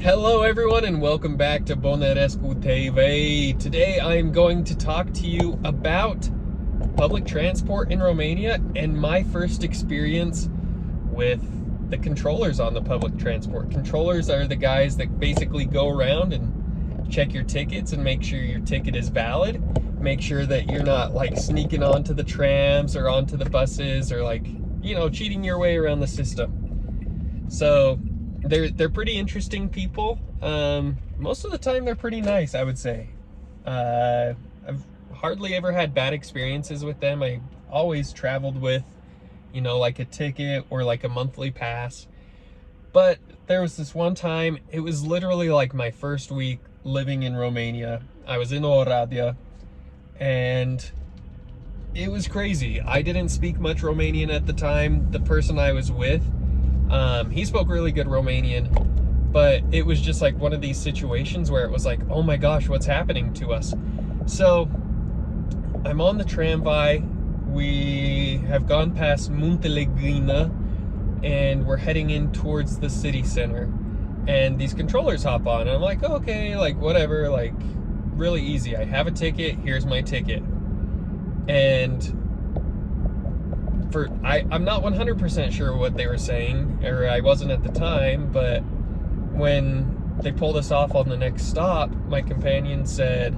Hello everyone and welcome back to Bonerescu TV. Today I'm going to talk to you about public transport in Romania and my first experience with the controllers on the public transport. Controllers are the guys that basically go around and check your tickets and make sure your ticket is valid. Make sure that you're not like sneaking onto the trams or onto the buses or like, cheating your way around the system. So they're pretty interesting people. Most of the time they're pretty nice, I would say. I've hardly ever had bad experiences with them. I always traveled with, like a ticket or like a monthly pass. But there was this one time, it was literally like my first week living in Romania. I was in Oradea and it was crazy. I didn't speak much Romanian at the time. The person I was with, he spoke really good Romanian, but it was just like one of these situations where it was like, oh my gosh, what's happening to us? So I'm on the tramway. We have gone past Muntele Grina and we're heading in towards the city center. And these controllers hop on and I'm like, oh, okay, like whatever, like really easy. I have a ticket, here's my ticket. And I'm not 100% sure what they were saying, or I wasn't at the time, but when they pulled us off on the next stop, my companion said,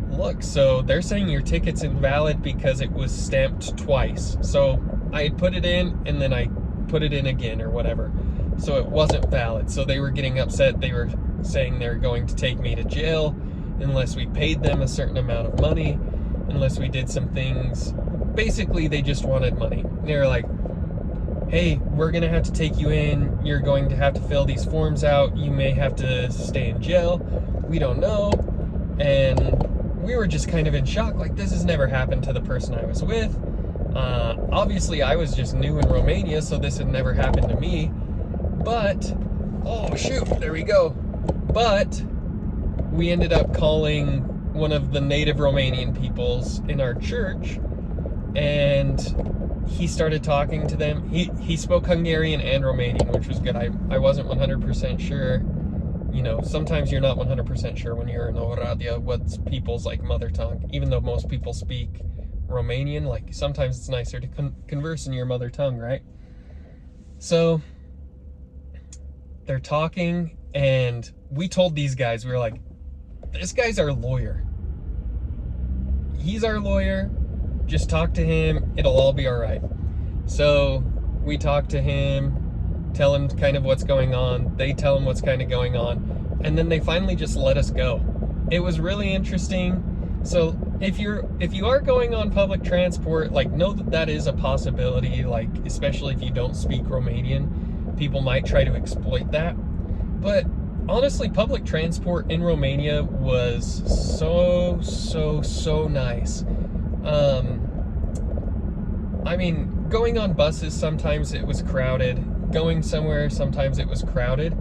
look, so they're saying your ticket's invalid because it was stamped twice. So I had put it in and then I put it in again or whatever. So it wasn't valid. So they were getting upset. They were saying they're going to take me to jail unless we paid them a certain amount of money, unless we did some things. Basically, they just wanted money. They were like, hey, we're gonna have to take you in. You're going to have to fill these forms out. You may have to stay in jail. We don't know. And we were just kind of in shock. Like, this has never happened to the person I was with. Obviously, I was just new in Romania, so this had never happened to me. But, oh shoot, there we go. But we ended up calling one of the native Romanian peoples in our church, and he started talking to them. He spoke Hungarian and Romanian, which was good. I wasn't 100% sure. Sometimes you're not 100% sure when you're in Oradea what's people's like mother tongue. Even though most people speak Romanian, like sometimes it's nicer to converse in your mother tongue, right? So they're talking, and we told these guys, we were like, this guy's our lawyer. He's our lawyer. Just talk to him. It'll all be all right. So we talk to him, tell him kind of what's going on. They tell him what's kind of going on. And then they finally just let us go. It was really interesting. So if you are going on public transport, like, know that that is a possibility, like, especially if you don't speak Romanian, people might try to exploit that. But honestly, public transport in Romania was so nice. I mean, going on buses, sometimes it was crowded. Going somewhere, sometimes it was crowded.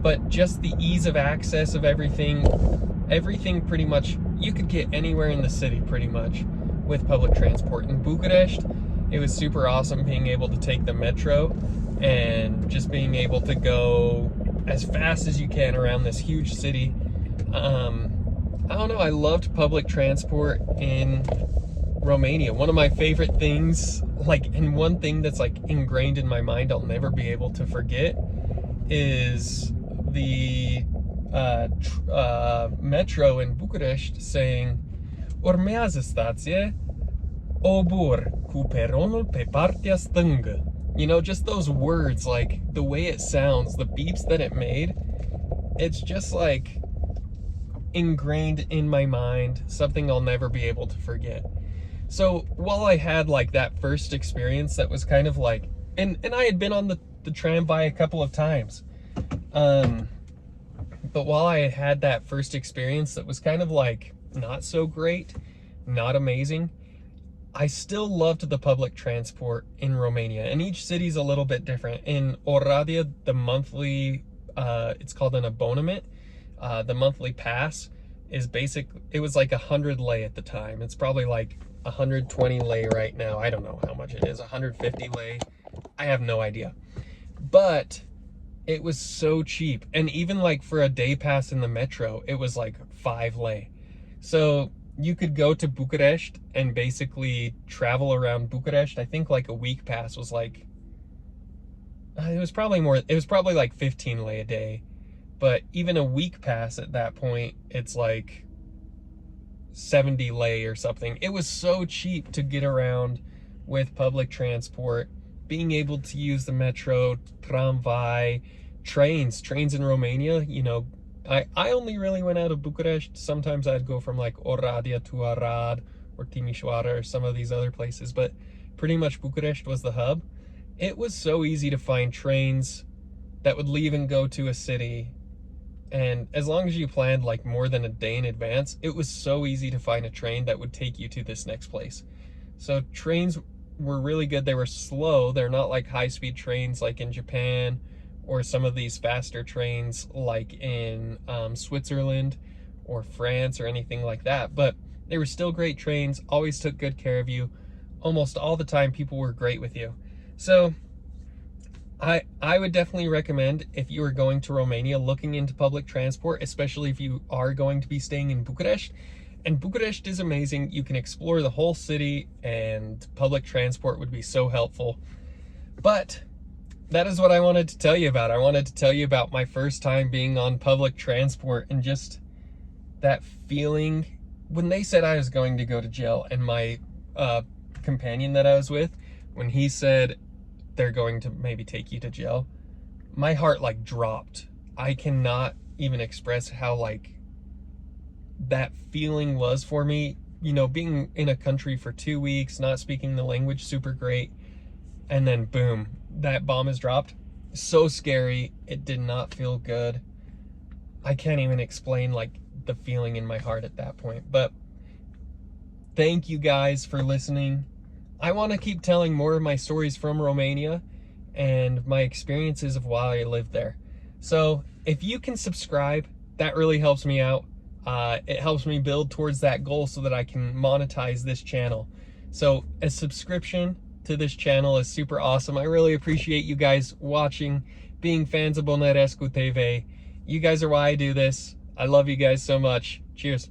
But just the ease of access of everything pretty much, you could get anywhere in the city pretty much with public transport. In Bucharest, it was super awesome being able to take the metro and just being able to go as fast as you can around this huge city. I don't know, I loved public transport in Romania. One of my favorite things, like, and one thing that's like ingrained in my mind I'll never be able to forget, is the metro in Bucharest saying, urmează stație, obor cu peronul pe partea stângă. Just those words, like the way it sounds, the beeps that it made, it's just like ingrained in my mind, something I'll never be able to forget. So while I had like that first experience that was kind of like, and I had been on the tramway a couple of times, but while I had that first experience that was kind of like not so great, not amazing, I still loved the public transport in Romania, and each city's a little bit different. In Oradea, the monthly, it's called an abonnement, the monthly pass is it was like 100 lei at the time. It's probably like 120 lei right now. I don't know how much it is, 150 lei. I have no idea. But It was so cheap. And even like for a day pass in the metro, it was like 5 lei. So you could go to Bucharest and basically travel around Bucharest. I think like a week pass was like, it was probably more, it was probably like 15 lei a day. But even a week pass at that point, it's like 70 lei or something. It was so cheap to get around with public transport, being able to use the metro, tramway, trains in Romania. You know, I only really went out of Bucharest. Sometimes I'd go from like Oradea to Arad or Timișoara or some of these other places, but pretty much Bucharest was the hub. It was so easy to find trains that would leave and go to a city, and as long as you planned like more than a day in advance, it was so easy to find a train that would take you to this next place. So trains were really good. They were slow. They're not like high-speed trains like in Japan, or some of these faster trains like in Switzerland or France or anything like that. But they were still great trains, always took good care of you. Almost all the time, people were great with you. So I would definitely recommend, if you are going to Romania, looking into public transport, especially if you are going to be staying in Bucharest. And Bucharest is amazing. You can explore the whole city, and public transport would be so helpful. But that is what I wanted to tell you about. I wanted to tell you about my first time being on public transport, and just that feeling when they said I was going to go to jail, and my companion that I was with, when he said they're going to maybe take you to jail, my heart like dropped. I cannot even express how like that feeling was for me. You know, being in a country for 2 weeks, not speaking the language super great, and then boom, that bomb is dropped. So scary. It did not feel good. I can't even explain like the feeling in my heart at that point. But thank you guys for listening. I want to keep telling more of my stories from Romania and my experiences of while I lived there. So if you can subscribe, that really helps me out. It helps me build towards that goal so that I can monetize this channel. So a subscription to this channel is super awesome. I really appreciate you guys watching, being fans of Bonarescu TV. You guys are why I do this. I love you guys so much. Cheers.